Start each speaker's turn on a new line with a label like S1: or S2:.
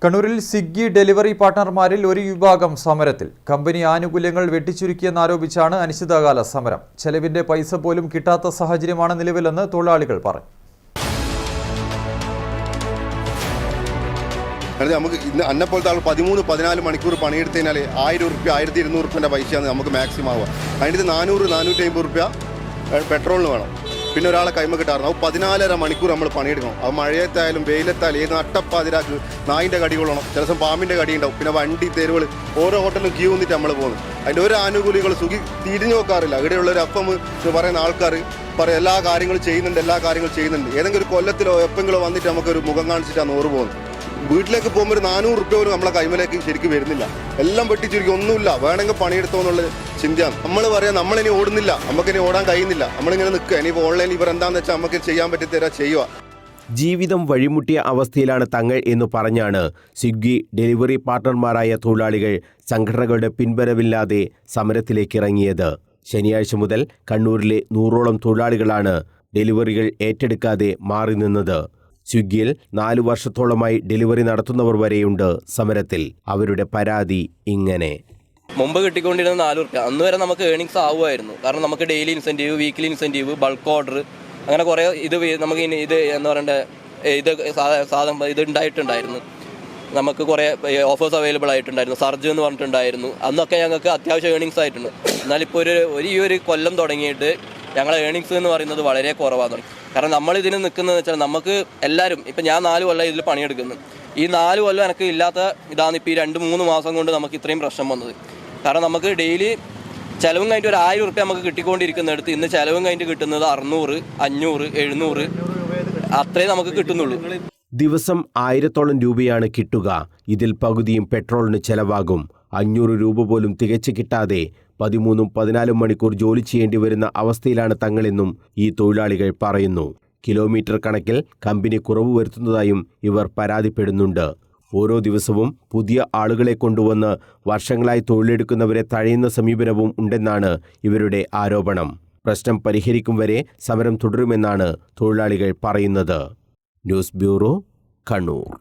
S1: കണ്ണൂരിൽ സ്വിഗ്ഗി ഡെലിവറി പാർട്ണർമാരിൽ ഒരു വിഭാഗം സമരത്തിൽ. കമ്പനി ആനുകൂല്യങ്ങൾ വെട്ടിച്ചുരുക്കിയെന്നാരോപിച്ചാണ് അനിശ്ചിതകാല സമരം. ചെലവിന്റെ പൈസ പോലും കിട്ടാത്ത സാഹചര്യമാണ് നിലവിലെന്ന് തൊഴിലാളികൾ പറഞ്ഞു.
S2: നമുക്ക് ഇന്ന് അന്നെപ്പോലത്തെ ആൾ 13-14 മണിക്കൂർ പണിയെടുത്തതിനാൽ 1000 രൂപ 1200 രൂപേൻ്റെ പൈസയാണ് നമുക്ക് മാക്സിമം ആവുക. അതിൻ്റെ 400-450 രൂപ പെട്രോളിന് വേണം. പിന്നെ ഒരാളെ കൈമ കിട്ടാറുണ്ട്. അത് 14.5 മണിക്കൂർ നമ്മൾ പണിയെടുക്കണം. അത് മഴയത്തായാലും വെയിലത്തായാലും ഏത് നട്ടപ്പാതിരാക്ക് നായിൻ്റെ കടി കൊള്ളണം, ചില ദിവസം പാമ്പിൻ്റെ കടി ഉണ്ടാവും. പിന്നെ വണ്ടി തെരുവുകൾ ഓരോ ഹോട്ടലിലും ക്യൂ നിന്നിട്ട് നമ്മൾ പോകുന്നത്. അതിൻ്റെ ഒരു ആനുകൂല്യങ്ങൾ തിരിഞ്ഞു നോക്കാറില്ല. ഇവിടെയുള്ളൊരു അപ്പം എന്ന് പറയുന്ന ആൾക്കാർ പറയും എല്ലാ കാര്യങ്ങളും ചെയ്യുന്നുണ്ട്. ഏതെങ്കിലും ഒരു കൊല്ലത്തിലോ എപ്പെങ്കിലോ വന്നിട്ട് നമുക്കൊരു മുഖം കാണിച്ചിട്ടാണ് ഓറ് പോകുന്നത്. വീട്ടിലേക്ക് പോകുമ്പോൾ ഒരു 400 രൂപ പോലും നമ്മളെ കൈമലേക്ക് ശരിക്കും വരുന്നില്ല. എല്ലാം വെട്ടിച്ചുരുക്കി ഒന്നുമില്ല, വേണമെങ്കിൽ പണിയെടുത്തോ എന്നുള്ള ചിന്തയാണ്. നമ്മൾ പറയാം നമ്മളിനി ഓടുന്നില്ല, നമുക്കിനി ഓടാൻ കഴിയുന്നില്ല, നമ്മളിങ്ങനെ നിൽക്കുക. ഇനിയിപ്പോൾ ഓൺലൈനിൽ ഇവർ എന്താണെന്ന് വെച്ചാൽ നമുക്ക് ചെയ്യാൻ പറ്റിത്തരാ ചെയ്യുക.
S3: ജീവിതം വഴിമുട്ടിയ അവസ്ഥയിലാണ് തങ്ങൾ എന്ന് പറഞ്ഞാണ് സ്വിഗ്ഗി ഡെലിവറി പാർട്ണർമാരായ തൊഴിലാളികൾ സംഘടനകളുടെ പിൻബലമില്ലാതെ സമരത്തിലേക്ക് ഇറങ്ങിയത്. ശനിയാഴ്ച മുതൽ കണ്ണൂരിലെ 100ഓളം തൊഴിലാളികളാണ് ഡെലിവറികൾ ഏറ്റെടുക്കാതെ മാറി നിന്നത്. സ്വിഗ്ഗിയിൽ 4 വർഷത്തോളമായി ഡെലിവറി നടത്തുന്നവർ വരെയുണ്ട് സമരത്തിൽ. അവരുടെ പരാതി ഇങ്ങനെ:
S4: മുമ്പ് കിട്ടിക്കൊണ്ടിരുന്ന 4 രൂപ അന്ന് വരെ നമുക്ക് ഏണിങ്സ് ആവുമായിരുന്നു. കാരണം നമുക്ക് daily incentive, weekly incentive, bulk order, അങ്ങനെ കുറേ നമുക്ക് ഇത് എന്ന് പറയേണ്ട ഇത് ഉണ്ടായിട്ടുണ്ടായിരുന്നു. നമുക്ക് കുറേ ഓഫേഴ്സ് അവൈലബിൾ ആയിട്ടുണ്ടായിരുന്നു. സർജ് എന്ന് പറഞ്ഞിട്ടുണ്ടായിരുന്നു. അന്നൊക്കെ ഞങ്ങൾക്ക് അത്യാവശ്യം ഏണിങ്സ് ആയിട്ടുണ്ട്. എന്നാലിപ്പോൾ ഒരു കൊല്ലം തുടങ്ങിയിട്ട് ഞങ്ങളെ ഏണിങ്സ് എന്ന് പറയുന്നത് വളരെ കുറവാണ്. കാരണം നമ്മളിതിന് നിൽക്കുന്നതെന്ന് വെച്ചാൽ നമുക്ക് എല്ലാവരും ഇപ്പം ഞാൻ 4 കൊല്ലം ഇതിൽ പണിയെടുക്കുന്നു. ഈ 4 കൊല്ലം എനിക്ക് ഇല്ലാത്ത ഇതാണ് ഇപ്പോൾ ഈ 2-3 മാസം കൊണ്ട് നമുക്ക് ഇത്രയും പ്രശ്നം വന്നത്. കാരണം നമുക്ക് ഡെയിലി ചിലവും കഴിഞ്ഞിട്ട് ഒരു 1000 രൂപ നമുക്ക് കിട്ടിക്കൊണ്ടിരിക്കുന്നിടത്ത് ഇന്ന് ചിലവും കഴിഞ്ഞിട്ട് കിട്ടുന്നത് 600, 500, 700 അത്രേ നമുക്ക് കിട്ടുന്നുള്ളൂ.
S3: ദിവസം 1000ഓളം രൂപയാണ് കിട്ടുക. ഇതിൽ പകുതിയും പെട്രോളിന് ചെലവാകും. 500 രൂപ പോലും തികച്ചു കിട്ടാതെ 13-14 മണിക്കൂർ ജോലി ചെയ്യേണ്ടി വരുന്ന അവസ്ഥയിലാണ് തങ്ങളെന്നും ഈ തൊഴിലാളികൾ പറയുന്നു. കിലോമീറ്റർ കണക്കിൽ കമ്പനി കുറവ് വരുത്തുന്നതായും ഇവർ പരാതിപ്പെടുന്നുണ്ട്. ഓരോ ദിവസവും പുതിയ ആളുകളെ കൊണ്ടുവന്ന് വർഷങ്ങളായി തൊഴിലെടുക്കുന്നവരെ തഴയുന്ന സമീപനവും ഉണ്ടെന്നാണ് ഇവരുടെ ആരോപണം. പ്രശ്നം പരിഹരിക്കും വരെ സമരം തുടരുമെന്നാണ് തൊഴിലാളികൾ പറയുന്നത്. News bureau, Kannur.